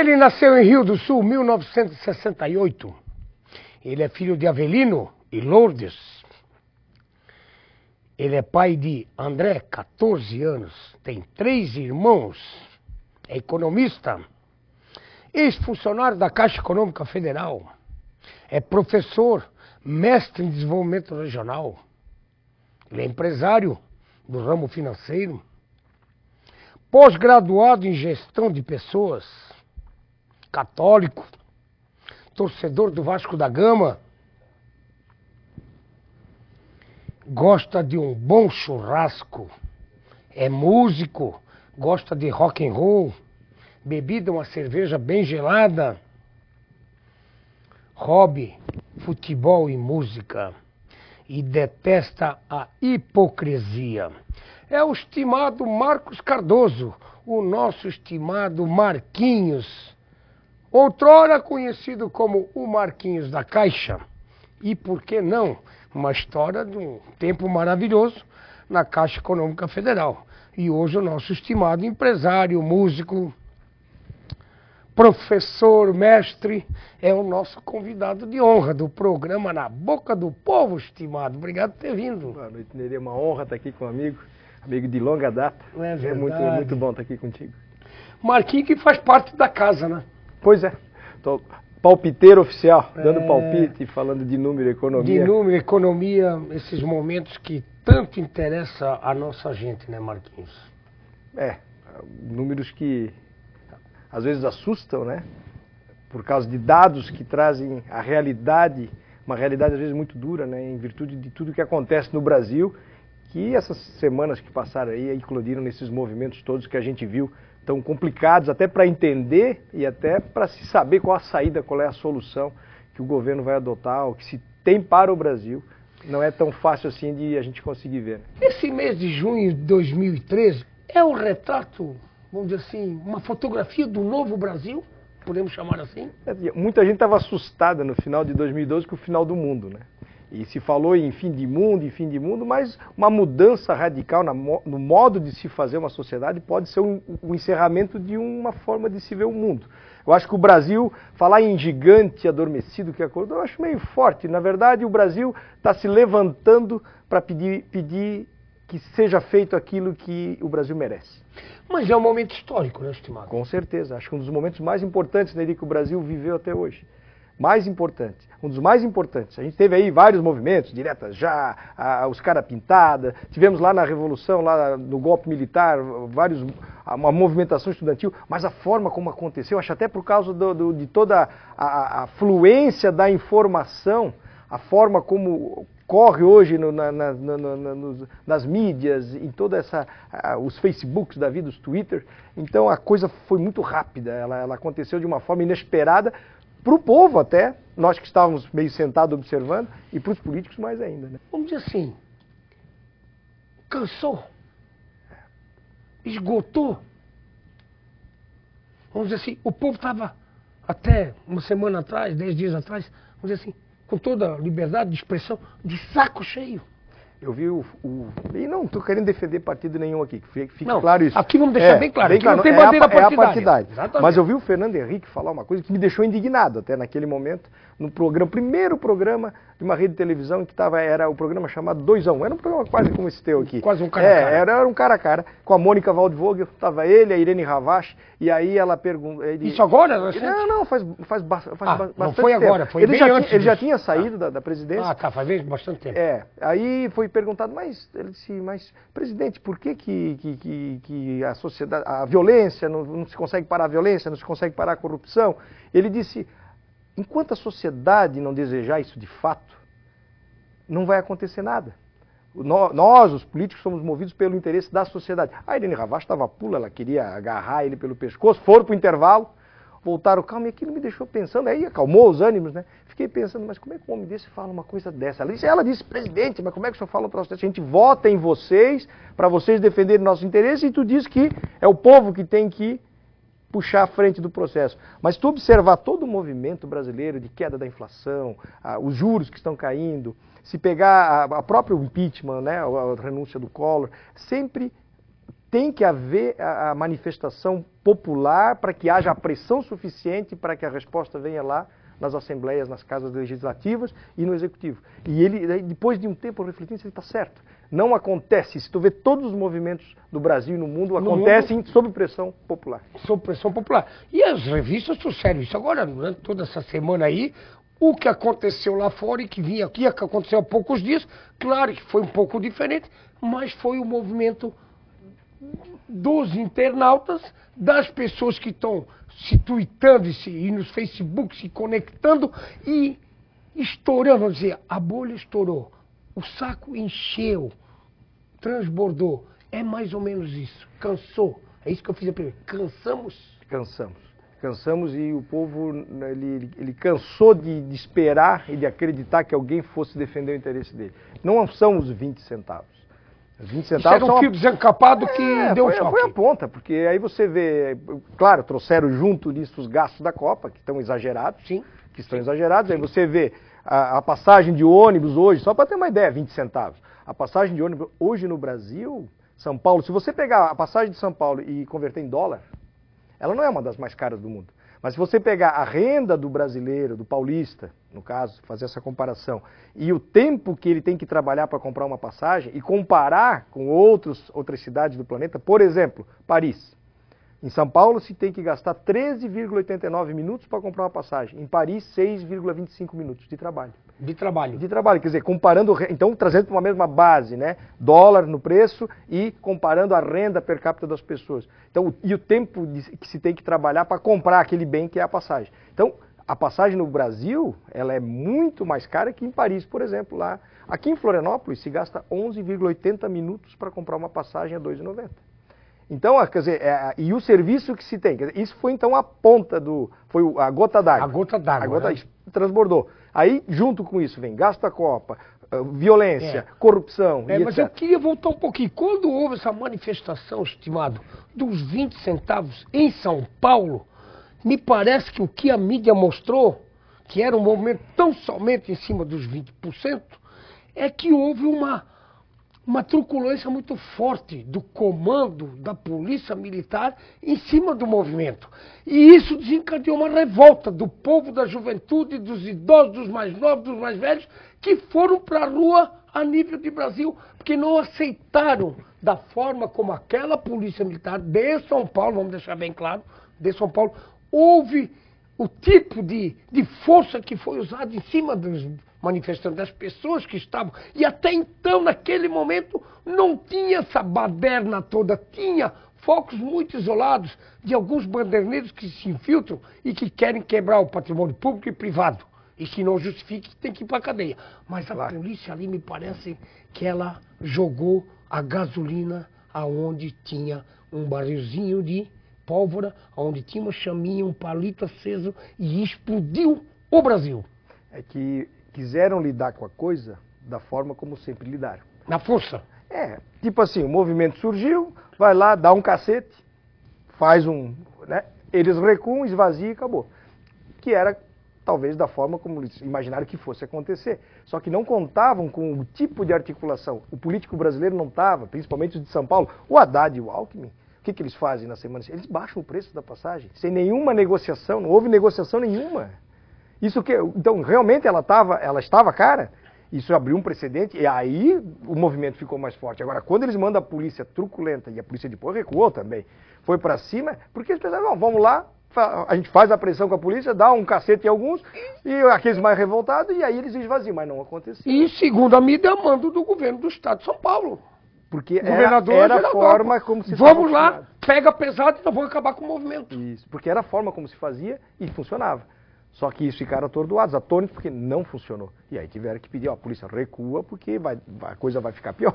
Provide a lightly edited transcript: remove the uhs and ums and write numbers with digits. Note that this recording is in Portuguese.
Ele nasceu em Rio do Sul, 1968. Ele é filho de Avelino e Lourdes. Ele é pai de André, 14 anos. Tem 3 irmãos. É economista. Ex-funcionário da Caixa Econômica Federal. É professor, mestre em desenvolvimento regional. Ele é empresário do ramo financeiro. Pós-graduado em gestão de pessoas. Católico. Torcedor do Vasco da Gama. Gosta de um bom churrasco. É músico. Gosta de rock and roll. Bebida, uma cerveja bem gelada. Hobby, futebol e música. E detesta a hipocrisia. É o estimado Marcos Cardoso, o nosso estimado Marquinhos. Outrora conhecido como o Marquinhos da Caixa. E por que não? Uma história de um tempo maravilhoso na Caixa Econômica Federal. E hoje o nosso estimado empresário, músico, professor, mestre, é o nosso convidado de honra do programa Na Boca do Povo, estimado. Obrigado por ter vindo. Boa noite, Nerê. É uma honra estar aqui com um amigo de longa data. É verdade. Muito bom estar aqui contigo. Marquinhos que faz parte da casa, né? Pois é. Tô palpiteiro oficial, dando palpite, falando de número e economia. De número, economia, esses momentos que tanto interessa a nossa gente, né, Marquinhos? Números que às vezes assustam, né? Por causa de dados que trazem a realidade, uma realidade às vezes muito dura, né? Em virtude de tudo que acontece no Brasil, que essas semanas que passaram aí eclodiram nesses movimentos todos que a gente viu, tão complicados até para entender e até para se saber qual a saída, qual é a solução que o governo vai adotar, o que se tem para o Brasil. Não é tão fácil assim de a gente conseguir ver. Né? Esse mês de junho de 2013 é o retrato, vamos dizer assim, uma fotografia do novo Brasil, podemos chamar assim? Muita gente estava assustada no final de 2012 com o final do mundo, né? E se falou em fim de mundo, mas uma mudança radical no modo de se fazer uma sociedade pode ser o encerramento de uma forma de se ver o mundo. Eu acho que o Brasil, falar em gigante adormecido que acordou, eu acho meio forte. Na verdade, o Brasil está se levantando para pedir que seja feito aquilo que o Brasil merece. Mas é um momento histórico, né, estimado? Com certeza. Acho que um dos momentos mais importantes, né, que o Brasil viveu até hoje. Mais importante, um dos mais importantes. A gente teve aí vários movimentos, diretas já, os cara pintada, tivemos lá na Revolução, lá no golpe militar, uma movimentação estudantil, mas a forma como aconteceu, acho até por causa de toda a fluência da informação, a forma como corre hoje nas mídias, em toda os Facebooks da vida, os Twitter, então a coisa foi muito rápida, ela aconteceu de uma forma inesperada, para o povo até, nós que estávamos meio sentados observando, e para os políticos mais ainda. Né? Vamos dizer assim, cansou, esgotou. Vamos dizer assim, o povo estava até uma semana atrás, 10 dias atrás, vamos dizer assim, com toda a liberdade de expressão, de saco cheio. Eu vi e não estou querendo defender partido nenhum aqui, que fique não, claro isso. Aqui vamos deixar bem claro, bem claro, não tem bandeira partidária. Exatamente. Mas eu vi o Fernando Henrique falar uma coisa que me deixou indignado até naquele momento, no primeiro programa de uma rede de televisão que era o programa chamado 2-1. Era um programa quase como esse teu aqui. Quase um cara a cara. Era um cara a cara, com a Mônica Waldvogel, estava ele, a Irene Ravache, e aí ela perguntou... Isso agora? Não, faz bastante não foi tempo. agora, foi ele bem já antes ele já tinha saído da presidência. Faz bastante tempo. Aí foi perguntado, mas ele disse, mas presidente, por que a sociedade, a violência, não se consegue parar a violência, não se consegue parar a corrupção? Ele disse, enquanto a sociedade não desejar isso de fato, não vai acontecer nada. Nós, os políticos, somos movidos pelo interesse da sociedade. A Irene Ravache estava pula, ela queria agarrar ele pelo pescoço, foram para o intervalo, voltaram calma, e aquilo me deixou pensando, aí acalmou os ânimos, né? Fiquei pensando, mas como é que um homem desse fala uma coisa dessa? Ela disse, presidente, mas como é que o senhor fala um troço desse? A gente vota em vocês, para vocês defenderem nossos interesses, e tu diz que é o povo que tem que puxar a frente do processo. Mas tu observar todo o movimento brasileiro de queda da inflação, os juros que estão caindo, se pegar a próprio impeachment, né, a renúncia do Collor, sempre tem que haver a manifestação popular para que haja a pressão suficiente para que a resposta venha lá nas assembleias, nas casas legislativas e no executivo. E ele, depois de um tempo refletindo, ele está certo. Não acontece, se tu vê todos os movimentos do Brasil e no mundo, acontecem sob pressão popular. Sob pressão popular. E as revistas trouxeram isso. Agora, durante toda essa semana aí, o que aconteceu lá fora e que vinha aqui, que aconteceu há poucos dias, claro que foi um pouco diferente, mas foi o movimento dos internautas, das pessoas que estão se tweetando e nos Facebook se conectando e estourando, vamos dizer, a bolha estourou, o saco encheu, transbordou. É mais ou menos isso. Cansou. É isso que eu fiz a primeira. Cansamos? Cansamos e o povo ele cansou de esperar e de acreditar que alguém fosse defender o interesse dele. Não são os 20 centavos. Os 20 centavos isso era um fio desencapado que deu um choque. Foi a ponta, porque aí você vê, claro, trouxeram junto nisso os gastos da Copa, que estão exagerados. Sim. Que estão exagerados. Aí você vê a passagem de ônibus hoje, só para ter uma ideia, 20 centavos. A passagem de ônibus hoje no Brasil, São Paulo, se você pegar a passagem de São Paulo e converter em dólar, ela não é uma das mais caras do mundo. Mas se você pegar a renda do brasileiro, do paulista, no caso, fazer essa comparação, e o tempo que ele tem que trabalhar para comprar uma passagem e comparar com outras cidades do planeta, por exemplo, Paris. Em São Paulo se tem que gastar 13,89 minutos para comprar uma passagem. Em Paris, 6,25 minutos de trabalho. De trabalho. De trabalho, quer dizer, comparando, então trazendo para uma mesma base, né? Dólar no preço e comparando a renda per capita das pessoas. Então, e o tempo que se tem que trabalhar para comprar aquele bem que é a passagem. Então, a passagem no Brasil, ela é muito mais cara que em Paris, por exemplo, lá. Aqui em Florianópolis se gasta 11,80 minutos para comprar uma passagem a R$ 2,90. Então, quer dizer, e o serviço que se tem, quer dizer, isso foi então a ponta foi a gota d'água. A gota d'água. A gota transbordou. Aí, junto com isso, vem gasto da Copa, violência, corrupção e mas etc. eu queria voltar um pouquinho. Quando houve essa manifestação, estimado, dos 20 centavos em São Paulo, me parece que o que a mídia mostrou, que era um movimento tão somente em cima dos 20%, é que houve uma truculência muito forte do comando da polícia militar em cima do movimento. E isso desencadeou uma revolta do povo, da juventude, dos idosos, dos mais novos, dos mais velhos, que foram para a rua a nível de Brasil, porque não aceitaram da forma como aquela polícia militar de São Paulo, vamos deixar bem claro, de São Paulo, houve o tipo de força que foi usado em cima dos manifestantes, das pessoas que estavam. E até então, naquele momento, não tinha essa baderna toda. Tinha focos muito isolados de alguns banderneiros que se infiltram e que querem quebrar o patrimônio público e privado. E que não justifique que tem que ir para a cadeia. Mas a polícia ali, me parece que ela jogou a gasolina aonde tinha um barrilzinho de pólvora, onde tinha uma chaminha, um palito aceso e explodiu o Brasil. É que quiseram lidar com a coisa da forma como sempre lidaram. Na força. Tipo assim, o movimento surgiu, vai lá, dá um cacete, faz né? Eles recuam, esvaziam e acabou. Que era, talvez, da forma como eles imaginaram que fosse acontecer. Só que não contavam com o tipo de articulação. O político brasileiro não estava, principalmente os de São Paulo. O Haddad e o Alckmin, o que eles fazem na semana? Eles baixam o preço da passagem, sem nenhuma negociação, não houve negociação nenhuma. Então, realmente ela estava cara, isso abriu um precedente e aí o movimento ficou mais forte. Agora, quando eles mandam a polícia truculenta, e a polícia depois recuou também, foi para cima, porque eles pensaram, não, vamos lá, a gente faz a pressão com a polícia, dá um cacete em alguns, e aqueles mais revoltados, e aí eles esvaziam, mas não aconteceu. E, segundo a mídia, mando do governo do estado de São Paulo. Porque era a forma como se fazia. Vamos lá, pega pesado e nós vamos acabar com o movimento. Isso, porque era a forma como se fazia e funcionava. Só que isso ficaram atordoados, atônitos, porque não funcionou. E aí tiveram que pedir, a polícia recua, porque a coisa vai ficar pior.